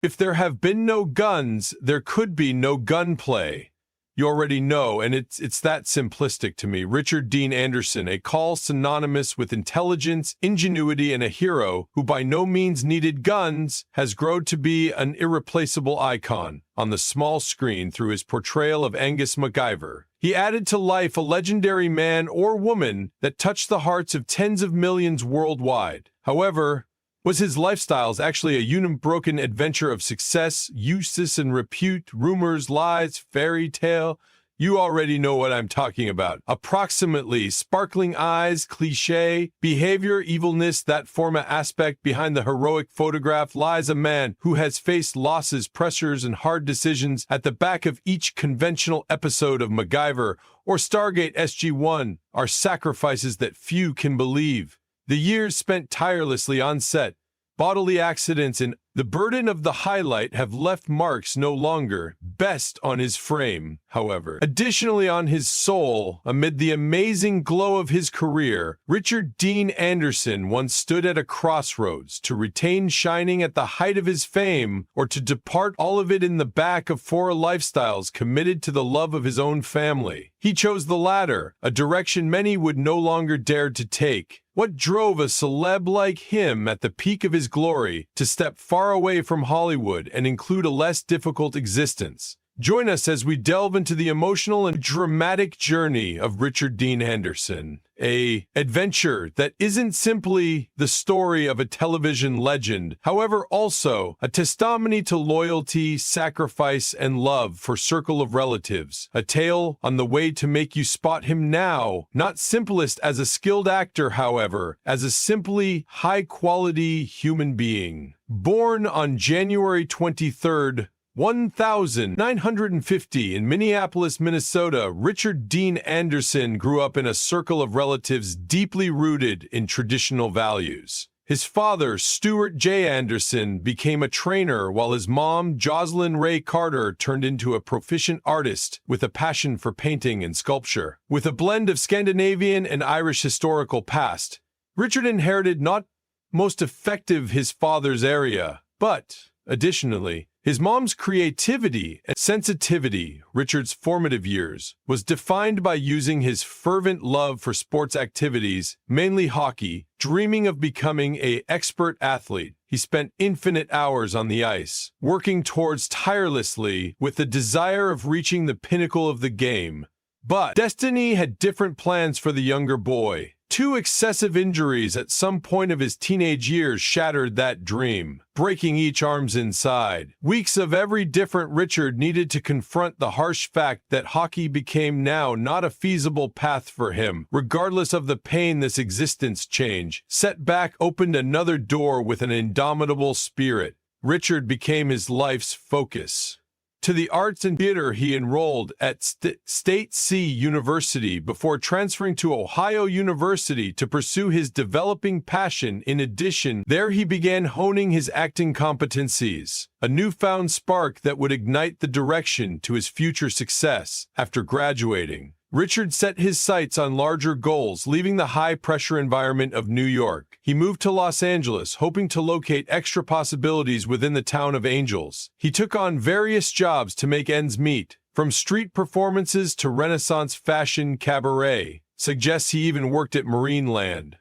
If there have been no guns, there could be no gunplay. You already know, and it's that simplistic to me. Richard Dean Anderson, a call synonymous with intelligence, ingenuity, and a hero who by no means needed guns, has grown to be an irreplaceable icon on the small screen through his portrayal of Angus MacGyver. He added to life a legendary man or woman that touched the hearts of tens of millions worldwide. However, was his lifestyle actually a unbroken adventure of success, useless and repute, rumors, lies, fairy tale? You already know what I'm talking about. Approximately sparkling eyes, cliché, behavior, evilness, that forma aspect behind the heroic photograph lies a man who has faced losses, pressures, and hard decisions at the back of each conventional episode of MacGyver or Stargate SG-1 are sacrifices that few can believe. The years spent tirelessly on set, bodily accidents, and the burden of the highlight have left marks no longer best on his frame, however. Additionally, on his soul, amid the amazing glow of his career, Richard Dean Anderson once stood at a crossroads to retain shining at the height of his fame or to depart all of it in the back of four lifestyles committed to the love of his own family. He chose the latter, a direction many would no longer dare to take. What drove a celeb like him at the peak of his glory to step far away from Hollywood and include a less difficult existence? Join us as we delve into the emotional and dramatic journey of Richard Dean Anderson, an adventure that isn't simply the story of a television legend, however also a testimony to loyalty, sacrifice, and love for Circle of Relatives, a tale on the way to make you spot him now, not simplest as a skilled actor, however, as a simply high-quality human being. Born on January 23rd, 1950 in Minneapolis, Minnesota, Richard Dean Anderson grew up in a circle of relatives deeply rooted in traditional values. His father, Stuart J. Anderson, became a trainer while his mom, Jocelyn Ray Carter, turned into a proficient artist with a passion for painting and sculpture. With a blend of Scandinavian and Irish historical past, Richard inherited not most effective his father's area, but, additionally, his mom's creativity and sensitivity. Richard's formative years was defined by using his fervent love for sports activities, mainly hockey. Dreaming of becoming an expert athlete, he spent infinite hours on the ice, working towards tirelessly with the desire of reaching the pinnacle of the game. But destiny had different plans for the younger boy. Two excessive injuries at some point of his teenage years shattered that dream, breaking each arm's inside. Weeks of every different Richard needed to confront the harsh fact that hockey became now not a feasible path for him. Regardless of the pain this existence change, setback opened another door with an indomitable spirit. Richard became his life's focus. To the arts and theater, he enrolled at State C University before transferring to Ohio University to pursue his developing passion. In addition, there he began honing his acting competencies, a newfound spark that would ignite the direction to his future success. After graduating, Richard set his sights on larger goals, leaving the high-pressure environment of New York. He moved to Los Angeles, hoping to locate extra possibilities within the town of Angels. He took on various jobs to make ends meet, from street performances to Renaissance fashion cabaret. Suggests he even worked at Marineland.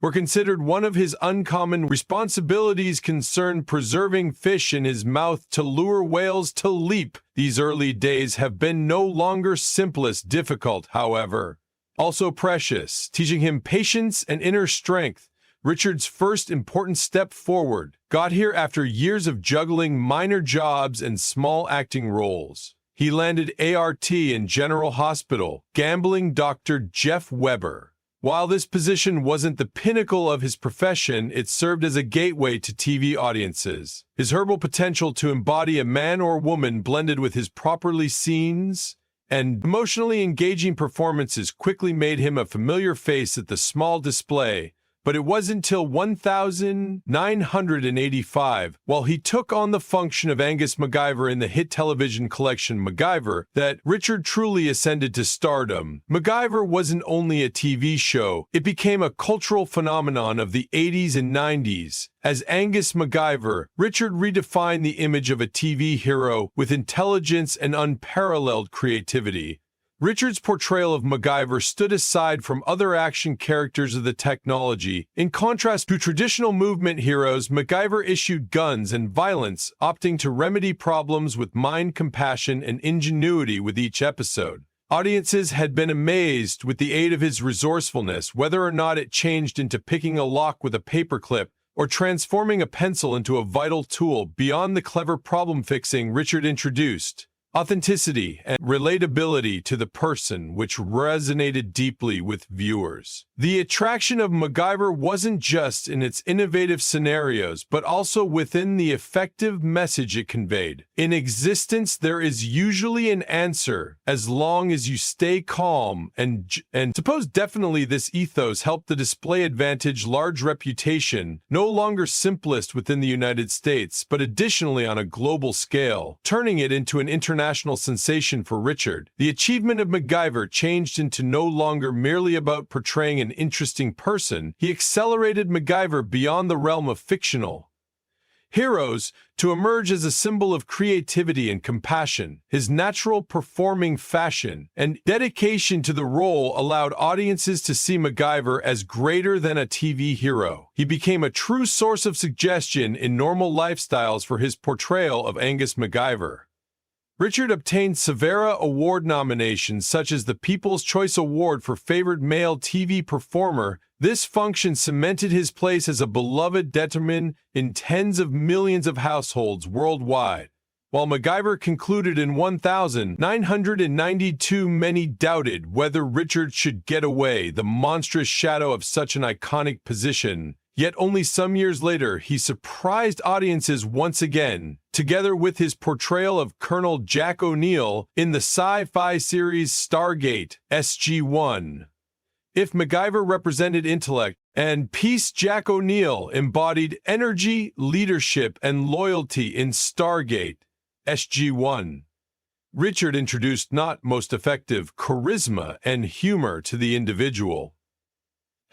Were considered one of his uncommon responsibilities concerned preserving fish in his mouth to lure whales to leap. These early days have been no longer simplest difficult, however, also precious, teaching him patience and inner strength. Richard's first important step forward got here after years of juggling minor jobs and small acting roles. He landed ART in General Hospital, gambling Dr. Jeff Weber. While this position wasn't the pinnacle of his profession, it served as a gateway to TV audiences. His herbal potential to embody a man or woman blended with his properly scenes and emotionally engaging performances quickly made him a familiar face at the small display but it wasn't until 1985, while he took on the function of Angus MacGyver in the hit television collection MacGyver, that Richard truly ascended to stardom. MacGyver wasn't only a TV show, it became a cultural phenomenon of the 80s and 90s. As Angus MacGyver, Richard redefined the image of a TV hero with intelligence and unparalleled creativity. Richard's portrayal of MacGyver stood aside from other action characters of the technology. In contrast to traditional movement heroes, MacGyver eschewed guns and violence, opting to remedy problems with mind, compassion, and ingenuity with each episode. Audiences had been amazed with the aid of his resourcefulness, whether or not it changed into picking a lock with a paperclip or transforming a pencil into a vital tool. Beyond the clever problem-fixing Richard introduced authenticity and relatability to the person, which resonated deeply with viewers. The attraction of MacGyver wasn't just in its innovative scenarios, but also within the effective message it conveyed. In existence, there is usually an answer, as long as you stay calm, and suppose definitely this ethos helped the display advantage large reputation, no longer simplest within the United States, but additionally on a global scale, turning it into an international sensation for Richard. The achievement of MacGyver changed into no longer merely about portraying an interesting person. He accelerated MacGyver beyond the realm of fictional heroes to emerge as a symbol of creativity and compassion. His natural performing fashion and dedication to the role allowed audiences to see MacGyver as greater than a TV hero. He became a true source of suggestion in normal lifestyles for his portrayal of Angus MacGyver. Richard obtained several award nominations such as the People's Choice Award for Favored Male TV Performer. This function cemented his place as a beloved determined in tens of millions of households worldwide. While MacGyver concluded in 1992, many doubted whether Richard should get away the monstrous shadow of such an iconic position. Yet only some years later, he surprised audiences once again, together with his portrayal of Colonel Jack O'Neill in the sci-fi series Stargate SG-1. If MacGyver represented intellect and peace, Jack O'Neill embodied energy, leadership, and loyalty in Stargate SG-1. Richard introduced not most effective charisma and humor to the individual.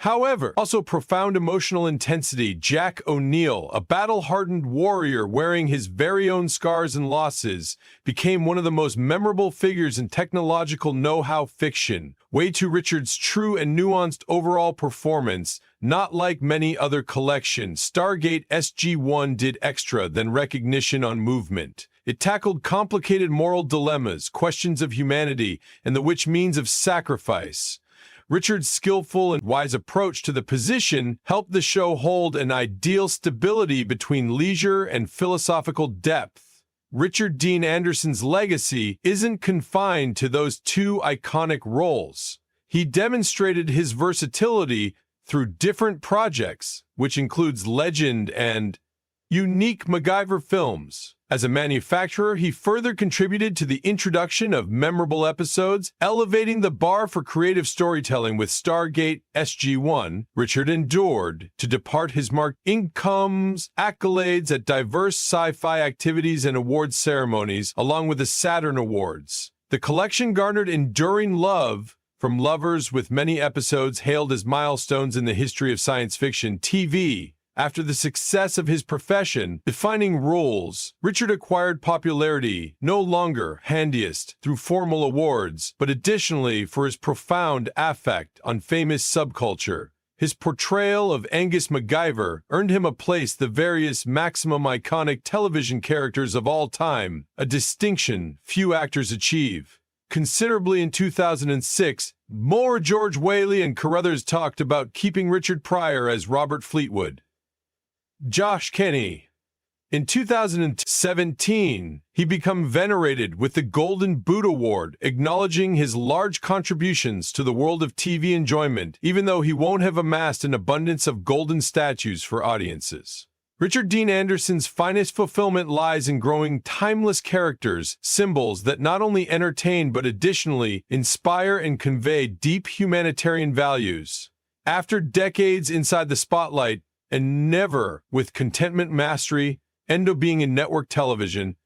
However, also profound emotional intensity. Jack O'Neill, a battle-hardened warrior wearing his very own scars and losses, became one of the most memorable figures in technological know-how fiction. Way to Richard's true and nuanced overall performance. Not like many other collections, Stargate SG-1 did extra than recognition on movement. It tackled complicated moral dilemmas, questions of humanity, and the which means of sacrifice. Richard's skillful and wise approach to the position helped the show hold an ideal stability between leisure and philosophical depth. Richard Dean Anderson's legacy isn't confined to those two iconic roles. He demonstrated his versatility through different projects, which includes legend and unique MacGyver films. As a manufacturer, he further contributed to the introduction of memorable episodes, elevating the bar for creative storytelling with Stargate SG-1. Richard endured to depart his marked incomes, accolades at diverse sci-fi activities and awards ceremonies, along with the Saturn Awards. The collection garnered enduring love from lovers, with many episodes hailed as milestones in the history of science fiction TV. After the success of his profession defining roles, Richard acquired popularity, no longer handiest through formal awards, but additionally for his profound affect on famous subculture. His portrayal of Angus MacGyver earned him a place the various maximum iconic television characters of all time, a distinction few actors achieve. Considerably in 2006, more George Whaley and Carruthers talked about keeping Richard Pryor as Robert Fleetwood. Josh Kenny. In 2017, he became venerated with the Golden Boot Award, acknowledging his large contributions to the world of TV enjoyment, even though he won't have amassed an abundance of golden statues for audiences. Richard Dean Anderson's finest fulfillment lies in growing timeless characters, symbols that not only entertain but additionally inspire and convey deep humanitarian values. After decades inside the spotlight and never with contentment mastery, end up being in network television,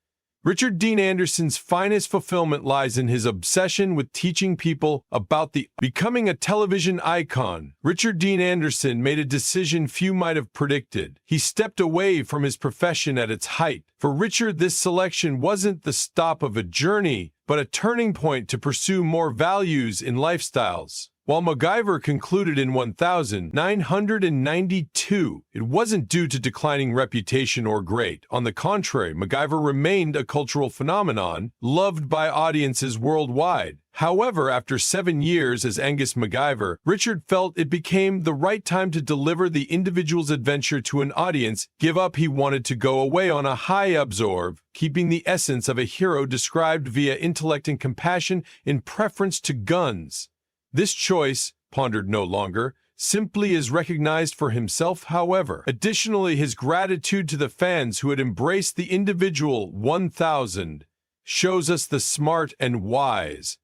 Richard Dean Anderson's finest fulfillment lies in his obsession with teaching people about becoming a television icon. Richard Dean Anderson made a decision few might have predicted. He stepped away from his profession at its height. For Richard, this selection wasn't the stop of a journey, but a turning point to pursue more values in lifestyles. While MacGyver concluded in 1992, it wasn't due to declining reputation or great. On the contrary, MacGyver remained a cultural phenomenon, loved by audiences worldwide. However, after 7 years as Angus MacGyver, Richard felt it became the right time to deliver the individual's adventure to an audience. Give up, he wanted to go away on a high, absorb, keeping the essence of a hero described via intellect and compassion in preference to guns. This choice, pondered no longer, simply is recognized for himself, however. Additionally, his gratitude to the fans who had embraced the individual 1000 shows us the smart and wise.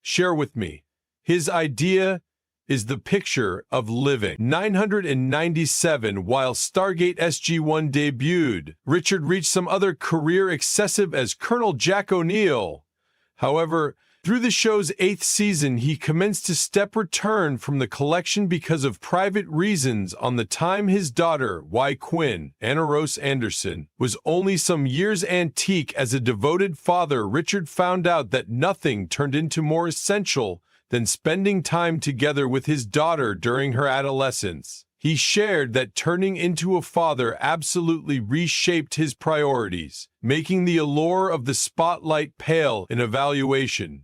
Share with me. His idea is the picture of living. 997, while Stargate SG-1 debuted, Richard reached some other career excessive as Colonel Jack O'Neill. However, through the show's 8th season, he commenced to step return from the collection because of private reasons. On the time his daughter, Y. Quinn, Anna Rose Anderson, was only some years antique as a devoted father, Richard found out that nothing turned into more essential than spending time together with his daughter during her adolescence. He shared that turning into a father absolutely reshaped his priorities, making the allure of the spotlight pale in evaluation.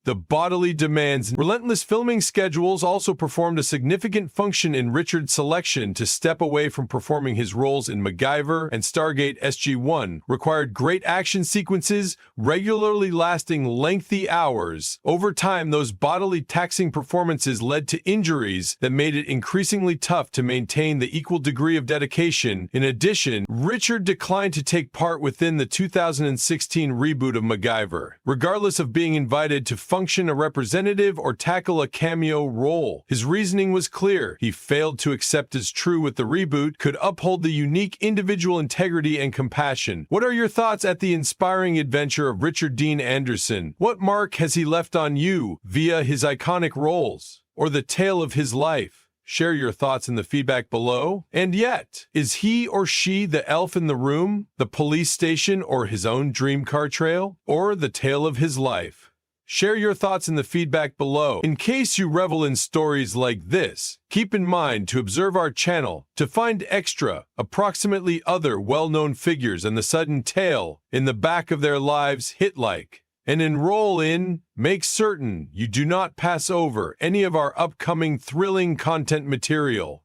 The bodily demands and relentless filming schedules also performed a significant function in Richard's selection to step away from performing his roles in MacGyver and Stargate SG-1, required great action sequences, regularly lasting lengthy hours. Over time, those bodily taxing performances led to injuries that made it increasingly tough to maintain the equal degree of dedication. In addition, Richard declined to take part within the 2016 reboot of MacGyver, regardless of being invited to function a representative or tackle a cameo role. His reasoning was clear. He failed to accept as true with the reboot, could uphold the unique individual integrity and compassion. What are your thoughts at the inspiring adventure of Richard Dean Anderson? What mark has he left on you via his iconic roles or the tale of his life? Share your thoughts in the feedback below. And yet, is he or she the elf in the room, the police station, or his own dream car trail, or the tale of his life? Share your thoughts in the feedback below. In case you revel in stories like this, keep in mind to observe our channel to find extra, approximately other well-known figures and the sudden tale in the back of their lives. Hit like and enroll in. Make certain you do not pass over any of our upcoming thrilling content material.